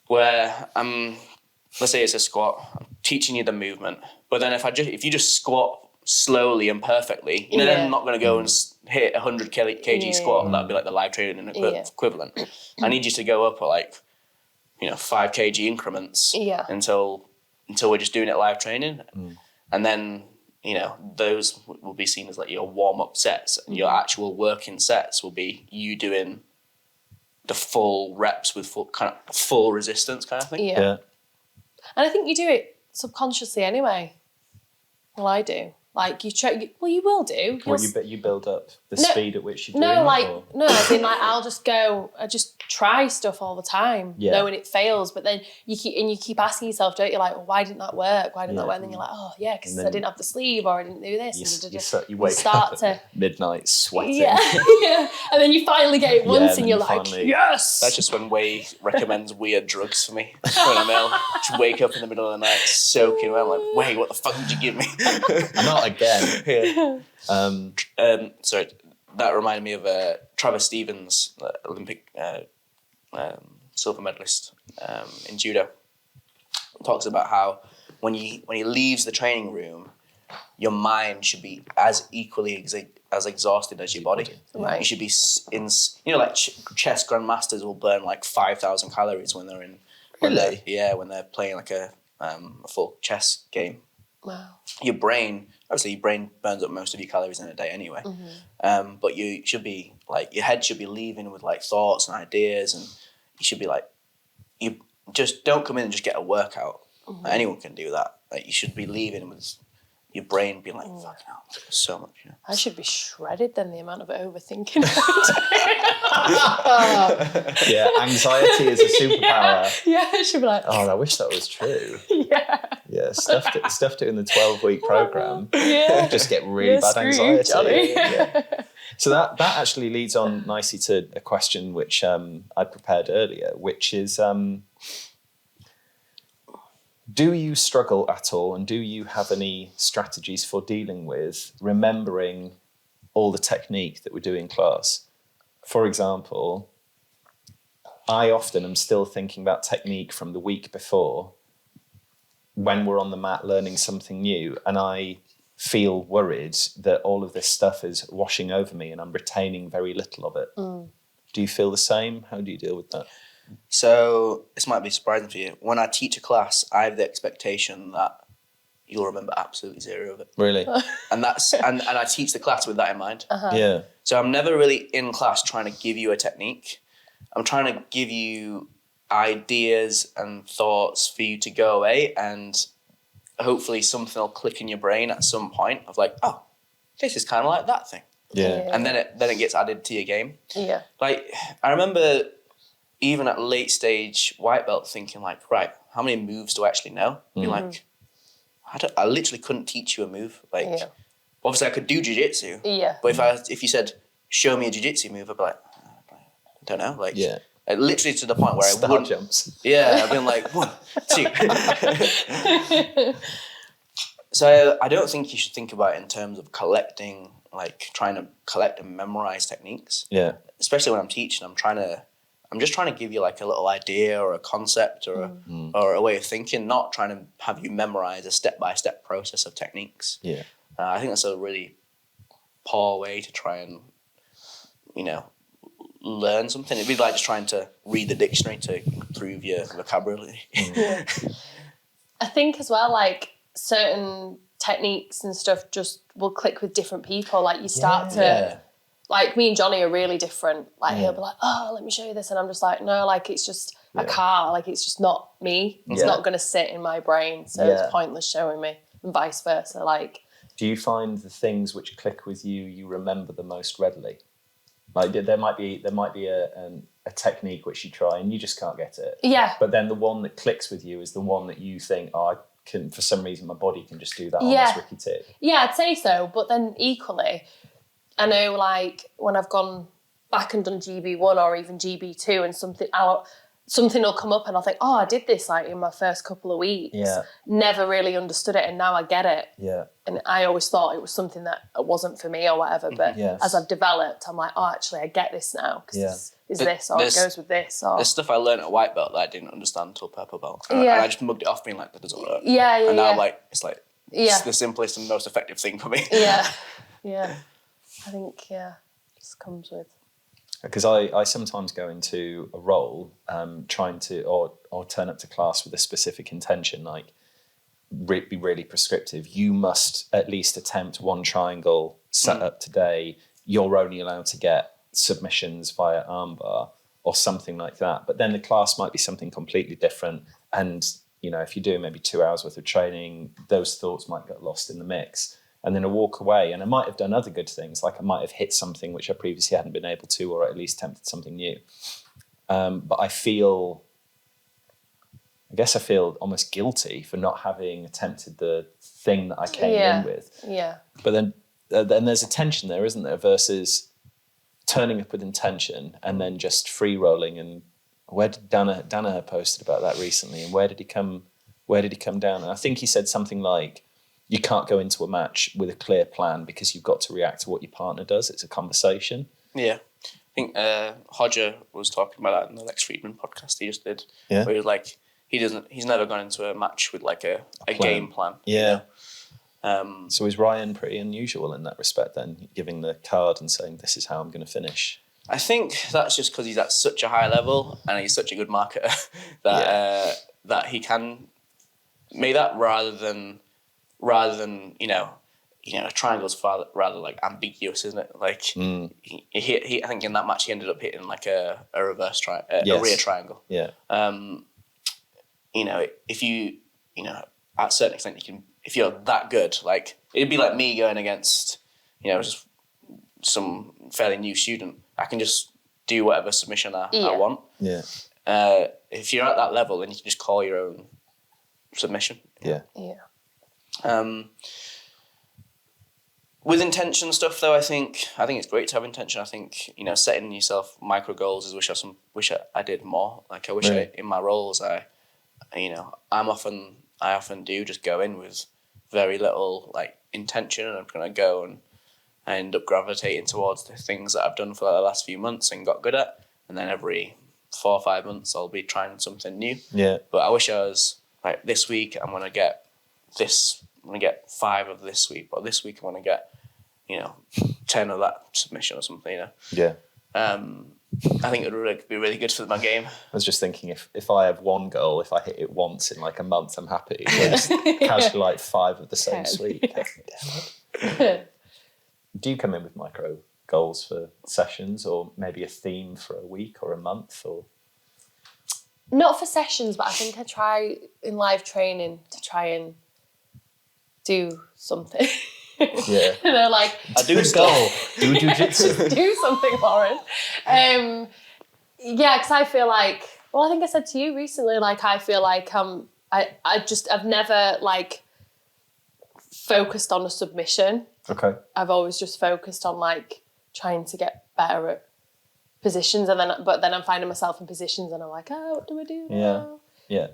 where let's say it's a squat, I'm teaching you the movement, but then if you just squat slowly and perfectly, then I'm not going to go and hit 100 kg squat. That'd be like the live training equivalent. I need you to go up at 5 kg increments until we're just doing it live training. And then, those will be seen as like your warm-up sets. And your actual working sets will be you doing the full reps with full resistance kind of thing. Yeah. And I think you do it subconsciously anyway. Well, I do. Like you will do. You build up the speed at which you do it? No, as in like I just try stuff all the time, knowing it fails. But then you keep asking yourself, don't you? Like, well, why didn't that work? Why didn't that work? And then you're like, oh yeah, because I didn't have the sleeve or I didn't do this. You wake up at midnight sweating. Yeah. And then you finally get it once, and you're like, yes. That's just when Way recommends weird drugs for me. When I'm ill, just wake up in the middle of the night soaking. I'm like, Way, what the fuck did you give me? Not again. Sorry, that reminded me of Travis Stevens, Olympic silver medalist in judo. Talks about how when he leaves the training room, your mind should be as equally as exhausted as your body. Right. You should be like chess grandmasters will burn like 5,000 calories when they're in. When they're playing like a full chess game. Wow. Your brain burns up most of your calories in a day anyway. But you should be like, your head should be leaving with like thoughts and ideas, and you should be like, you just don't come in and just get a workout. Like, anyone can do that. Like, you should be leaving with your brain being like, fucking hell, so much. You know? I should be shredded then, the amount of overthinking. Yeah, anxiety is a superpower. Yeah, I should be like, oh, I wish that was true. Yeah, stuffed it in the 12-week program. Yeah. Just get really bad screw anxiety. you, Johnny. Yeah. So that actually leads on nicely to a question which I prepared earlier, which is, do you struggle at all, and do you have any strategies for dealing with remembering all the technique that we do in class? For example, I often am still thinking about technique from the week before when we're on the mat learning something new, and I feel worried that all of this stuff is washing over me and I'm retaining very little of it. Do you feel the same? How do you deal with that? So this might be surprising for you. When I teach a class, I have the expectation that you'll remember absolutely zero of it. Really? And that's and I teach the class with that in mind. Yeah. So I'm never really in class trying to give you a technique. I'm trying to give you ideas and thoughts for you to go away, and hopefully something will click in your brain at some point of like, oh, this is kind of like that thing. Yeah. And then it gets added to your game. Yeah. Like, I remember even at late stage white belt thinking like, right, how many moves do I actually know? Being like, I literally couldn't teach you a move. Like, obviously I could do jiu-jitsu. Yeah. But if you said, show me a jiu-jitsu move, I'd be like, I don't know. Like, literally to the point where Star I wouldn't. jumps. Yeah, I've been like, 1, 2. So I don't think you should think about it in terms of collecting, like trying to collect and memorize techniques. Yeah. Especially when I'm teaching, I'm just trying to give you like a little idea or a concept or a way of thinking, not trying to have you memorize a step-by-step process of techniques. Yeah. I think that's a really poor way to try and, learn something. It'd be like just trying to read the dictionary to improve your vocabulary. Yeah. I think as well, like certain techniques and stuff just will click with different people. Like you start to, like me and Johnny are really different. Like he'll be like, oh, let me show you this. And I'm just like, no, like it's just a car. Like it's just not me. It's not going to sit in my brain. So it's pointless showing me, and vice versa. Like, do you find the things which click with you remember the most readily? Like there might be a technique which you try and you just can't get it. Yeah. But then the one that clicks with you is the one that you think, oh, I can, for some reason, my body can just do that on this Ricky tick. Yeah, I'd say so. But then equally, I know like when I've gone back and done GB1 or even GB2 and something will come up and I'll think, oh, I did this like in my first couple of weeks. Yeah. Never really understood it, and now I get it. Yeah. And I always thought it was something that wasn't for me or whatever. But as I've developed, I'm like, oh, actually, I get this now. Because this, or it goes with this. Or there's stuff I learned at white belt that I didn't understand until purple belt. And I just mugged it off being like, that doesn't work. And now I'm like, it's the simplest and most effective thing for me. Yeah. I think, just comes with. Because I sometimes go into a role trying to, or turn up to class with a specific intention, like be really prescriptive. You must at least attempt one triangle set up today. You're only allowed to get submissions via armbar or something like that. But then the class might be something completely different. And, if you're doing maybe 2 hours worth of training, those thoughts might get lost in the mix. And then I walk away and I might have done other good things, like I might have hit something which I previously hadn't been able to, or at least attempted something new. But I feel almost guilty for not having attempted the thing that I came in with. Yeah. But then there's a tension there, isn't there, versus turning up with intention and then just free rolling. And where did Danaher posted about that recently, and where did he come down? And I think he said something like, you can't go into a match with a clear plan because you've got to react to what your partner does. It's a conversation. Yeah. I think Hodger was talking about that in the Lex Friedman podcast he just did. Yeah. Where he was like, he's never gone into a match with like a game plan. Yeah. So is Ryan pretty unusual in that respect then, giving the card and saying, this is how I'm going to finish? I think that's just because he's at such a high level and he's such a good marketer that that he can make that rather than a triangle's rather like ambiguous, isn't it? Like he I think in that match he ended up hitting like a reverse a rear triangle. Yeah. If you at a certain extent you can, if you're that good, like it'd be like me going against just some fairly new student. I can just do whatever submission I want. Yeah. If you're at that level, then you can just call your own submission. Yeah. Yeah. With intention stuff, though, I think it's great to have intention. I think setting yourself micro goals is wish I did more. Like I wish in my roles I often do just go in with very little like intention, and I'm gonna go and I end up gravitating towards the things that I've done for the last few months and got good at, and then every 4 or 5 months I'll be trying something new. Yeah. But I wish I was like, this week I'm gonna get this. I'm gonna get 5 of this week, or this week I'm gonna get 10 of that submission or something. Yeah. I think it would be really good for my game. I was just thinking if I have one goal, if I hit it once in like a month, I'm happy. Just casually like 5 of the same week. Do you come in with micro goals for sessions, or maybe a theme for a week or a month, or? Not for sessions, but I think I try in live training to try and do something. Yeah. Like I do a goal. Do jujitsu. Do something, Lauren. Because I feel like, I think I said to you recently, like I feel like I've never like focused on a submission. Okay. I've always just focused on like trying to get better at positions, but then I'm finding myself in positions and I'm like, oh, what do I do now? Yeah.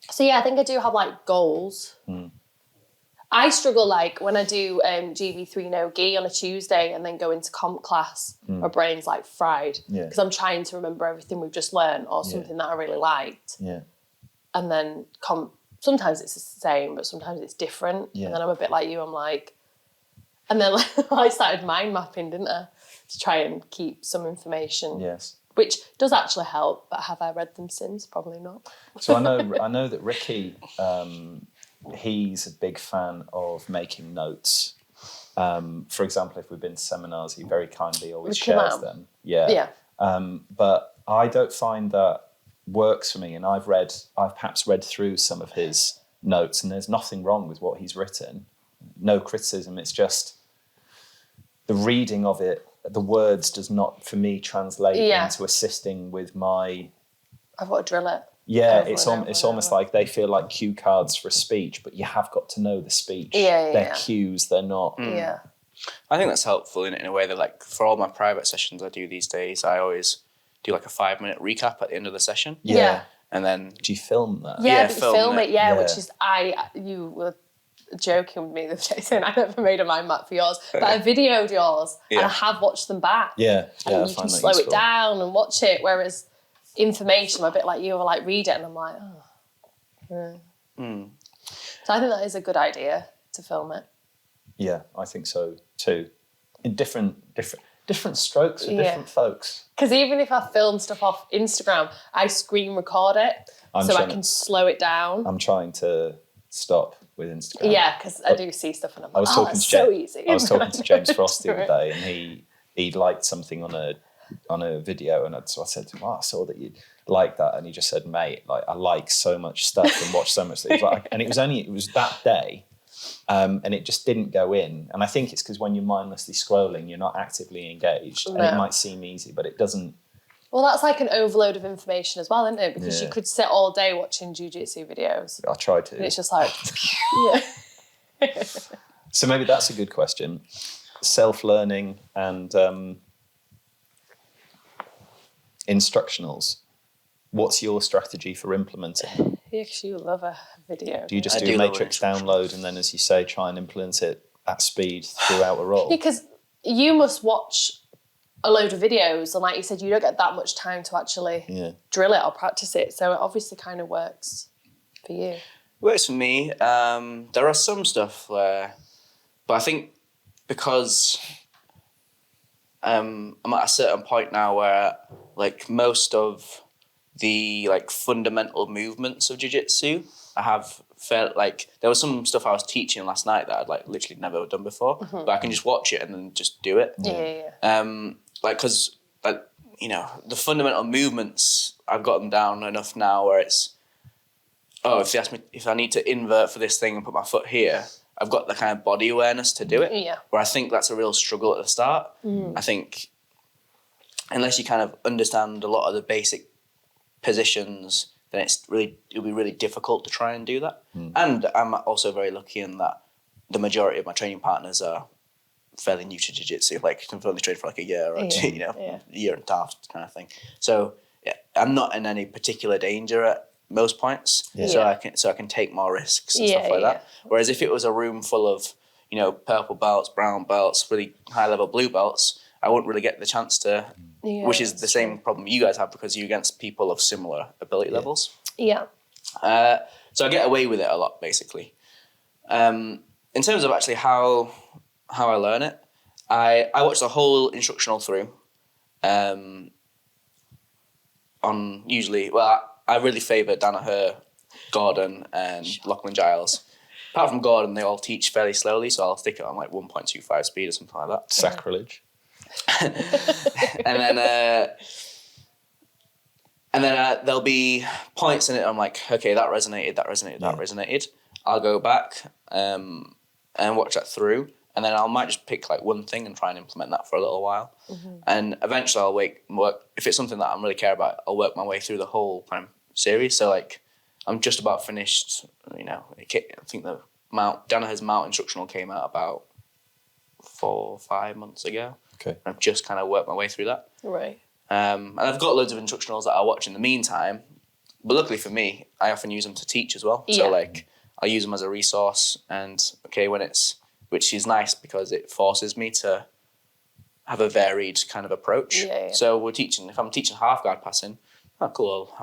So I think I do have like goals. I struggle like when I do GB3 no gi on a Tuesday and then go into comp class, my brain's like fried because I'm trying to remember everything we've just learned or something that I really liked. Yeah. And then sometimes it's the same, but sometimes it's different. Yeah. And then I'm a bit like you, I'm like, and then I started mind mapping, didn't I? To try and keep some information. Yes. Which does actually help, but have I read them since? Probably not. So I know that Ricky, he's a big fan of making notes. For example, if we've been to seminars, he very kindly always shares them. Yeah. But I don't find that works for me, and I've perhaps read through some of his notes, and there's nothing wrong with what he's written. No criticism. It's just the reading of it. The words does not, for me, translate into assisting with my. I've got to drill it. Yeah, it's almost like they feel like cue cards for a speech, but you have got to know the speech. They're cues, they're not. Yeah. I think that's helpful in a way that, like, for all my private sessions I do these days, I always do like a 5-minute recap at the end of the session. Yeah. And then. Do you film that? Yeah, but you film it, which is, you were joking with me the other day saying I never made a mind map for yours, but I videoed yours and I have watched them back. Yeah. And you can slow it down and watch it, whereas information, I'm a bit like you, I like read it and I'm like, So I think that is a good idea to film it. Yeah, I think so too. In different strokes for different folks. Because even if I film stuff off Instagram, I screen record it I can slow it down. I'm trying to stop with Instagram. Yeah, because I do see stuff and I'm like, that's so easy. I was talking to James Frost the other day, and he liked something on a video, and so I said to him, I saw that you like that, and he just said, mate, like I like so much stuff and watch so much stuff. And it was that day, and it just didn't go in. And I think it's because when you're mindlessly scrolling, you're not actively engaged, and it might seem easy, but it doesn't. Well, that's like an overload of information as well, isn't it? Because you could sit all day watching jiu-jitsu videos. I try to. And it's just like, So maybe that's a good question. Self-learning and instructionals. What's your strategy for implementing them? Yeah, because you love a video. Do you just do a matrix download and then, as you say, try and implement it at speed throughout a role? Yeah, because you must watch a load of videos, and like you said, you don't get that much time to actually drill it or practice it. So it obviously kind of works for you. Works for me. There are some stuff where, but I think because I'm at a certain point now where like most of the like fundamental movements of jiu-jitsu, I have felt like there was some stuff I was teaching last night that I'd like literally never done before, but I can just watch it and then just do it. Like, cause like, you know, the fundamental movements, I've got them down enough now where it's, oh, if they ask me if I need to invert for this thing and put my foot here, I've got the kind of body awareness to do it. Yeah. Where I think that's a real struggle at the start. I think unless you kind of understand a lot of the basic positions, then it'll be really difficult to try and do that. And I'm also very lucky in that the majority of my training partners are fairly new to jiu-jitsu. Like, I've only trained for like a year or two, a year and a half kind of thing. So yeah, I'm not in any particular danger at most points. So I can take more risks and stuff like that. Whereas if it was a room full of, you know, purple belts, brown belts, really high level blue belts, I wouldn't really get the chance to, which is the same problem you guys have because you're against people of similar ability levels. Yeah. So I get away with it a lot, basically. In terms of actually how I learn it, I watch the whole instructional through. On usually, well, I really favour Danaher, Gordon, and Lachlan Giles. Apart from Gordon, they all teach fairly slowly, so I'll stick it on like 1.25 speed or something like that. Sacrilege. And then there'll be points in it. I'm like, okay, that resonated. I'll go back and watch that through, and then I might just pick like one thing and try and implement that for a little while. And eventually I'll work. If it's something that I really care about, I'll work my way through the whole kind of series. So like, I'm just about finished. You know, I think the Danaher's Mount instructional came out about 4 or 5 months ago. Okay. I've just kind of worked my way through that. Right. And I've got loads of instructionals that I watch in the meantime. But luckily for me, I often use them to teach as well. So like, I'll use them as a resource. And okay, which is nice because it forces me to have a varied kind of approach. So if I'm teaching half guard passing, oh cool,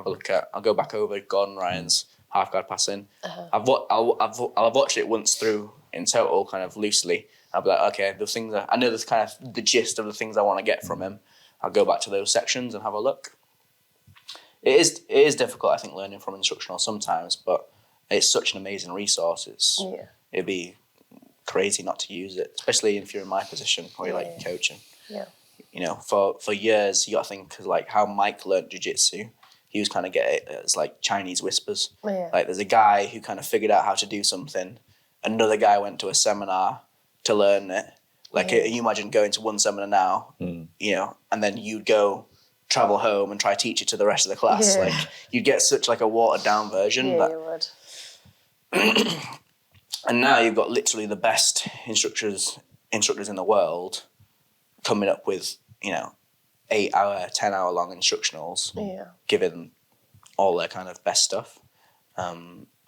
I'll go back over Gordon Ryan's half guard passing. I'll have watched it once through in total, kind of loosely. I'll be like, okay, the things I know that's kind of the gist of the things I want to get from him. I'll go back to those sections and have a look. It is difficult, I think, learning from instructional sometimes, but it's such an amazing resource. It'd be crazy not to use it, especially if you're in my position where you're like coaching. You know, for years, you got to think like how Mike learned jiu-jitsu. He was kind of get it as like Chinese whispers. Like there's a guy who kind of figured out how to do something. Another guy went to a seminar to learn it. Like you imagine going to one seminar now, you know, and then you'd go travel home and try to teach it to the rest of the class. Like you'd get such like a watered down version. You would. And now you've got literally the best instructors in the world coming up with, you know, 8-hour, 10-hour long instructionals, giving all their kind of best stuff.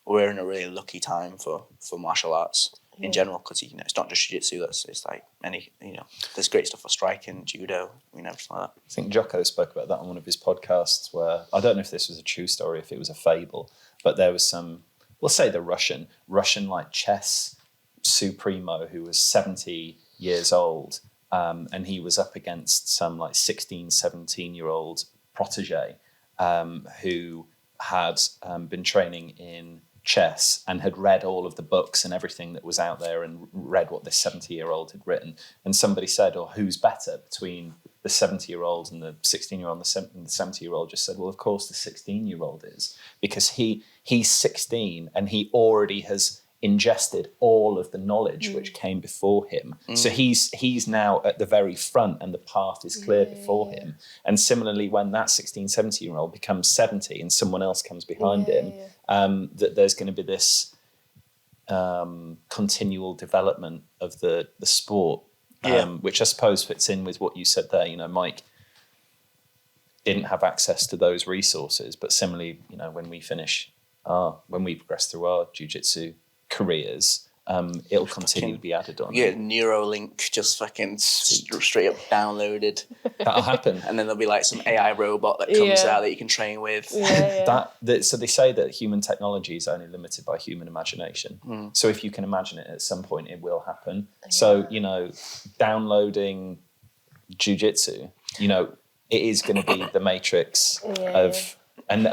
We're in a really lucky time for martial arts in general, because you know it's not just jiu-jitsu. It's like there's great stuff for striking, judo, everything like that. I think Jocko spoke about that on one of his podcasts, where I don't know if this was a true story, if it was a fable, but there was some, we'll say the Russian like chess supremo who was 70 years old, and he was up against some like 16, 17-year-old protege who had been training in chess and had read all of the books and everything that was out there and read what this 70-year-old had written. And somebody said, who's better between the 70-year-old and the 16-year-old? And the 70-year-old just said, well, of course the 16-year-old is, because he's 16 and he already has ingested all of the knowledge which came before him. So he's now at the very front and the path is clear before him. And similarly, when that 16, 17-year-old becomes 70 and someone else comes behind him, that there's going to be this continual development of the sport, which I suppose fits in with what you said there. Mike didn't have access to those resources, but similarly, when we progress through our jiu-jitsu careers, it'll continue to be added on. You get Neuralink just fucking straight up downloaded. That'll happen. And then there'll be like some AI robot that comes out that you can train with. So they say that human technology is only limited by human imagination. So if you can imagine it at some point, it will happen. So, you know, downloading jiu-jitsu, you know, it is going to be the matrix of... And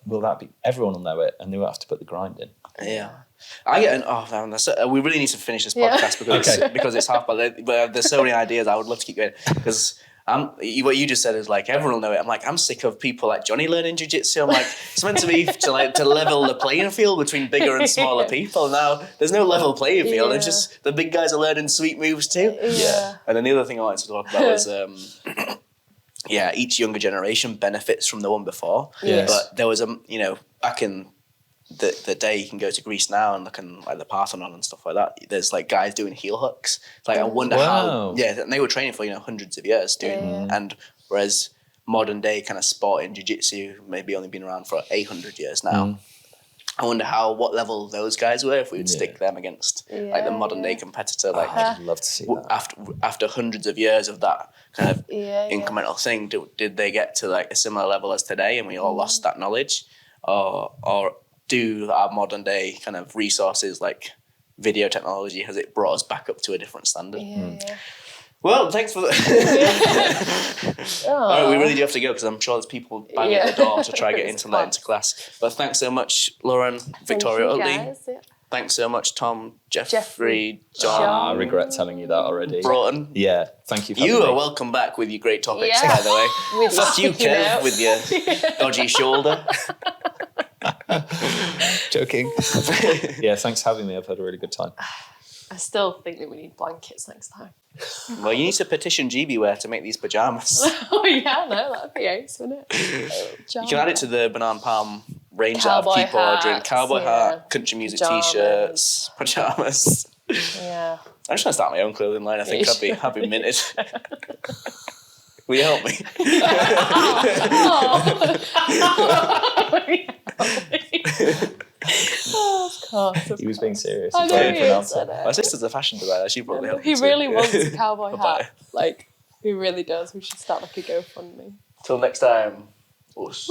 will that be... Everyone will know it, and they will have to put the grind in. Yeah. I get we really need to finish this podcast because it's half, but there's so many ideas. I would love to keep going because what you just said is like everyone will know it. I'm like, I'm sick of people like Johnny learning jiu-jitsu. I'm like, it's meant to be to level the playing field between bigger and smaller people. Now there's no level playing field. It's just the big guys are learning sweet moves too. And then the other thing I wanted to talk about was each younger generation benefits from the one before. But there was back in the day, you can go to Greece now and look in like the Parthenon and stuff like that. There's like guys doing heel hooks. Like I wonder how. Yeah, and they were training for hundreds of years doing. And whereas modern day kind of sport in jiu-jitsu maybe only been around for 800 years now. I wonder what level those guys were if we would stick them against like the modern day competitor. Like I'd love to see that. After hundreds of years of that kind of incremental thing, did they get to like a similar level as today and we all lost that knowledge, or do our modern day kind of resources like video technology, has it brought us back up to a different standard? Well, thanks for that. Right, we really do have to go because I'm sure there's people banging at the door to try to get into class. But thanks so much, Lauren, Victoria Utley. Thanks so much, Tom, Jeffrey, John. I regret telling you that already. Broughton. Yeah, thank you for You are welcome back with your great topics, by the way. Fuck you, Kev, with your dodgy shoulder. Joking. Yeah, thanks for having me. I've had a really good time. I still think that we need blankets next time. Well, you need to petition GB Wear to make these pajamas. Oh yeah, no, that'd be ace, wouldn't it? You can add it to the Banana Palm range that people are doing. Cowboy hat, country music t-shirts, pajamas. Yeah. I'm just gonna start my own clothing line. I think I'd be minted. Will you help me? Of course. He was being serious. I know he is. My sister's a fashion designer. She probably helped me He too. really wants a cowboy hat. Like, he really does. We should start like a GoFundMe. Till next time. Us.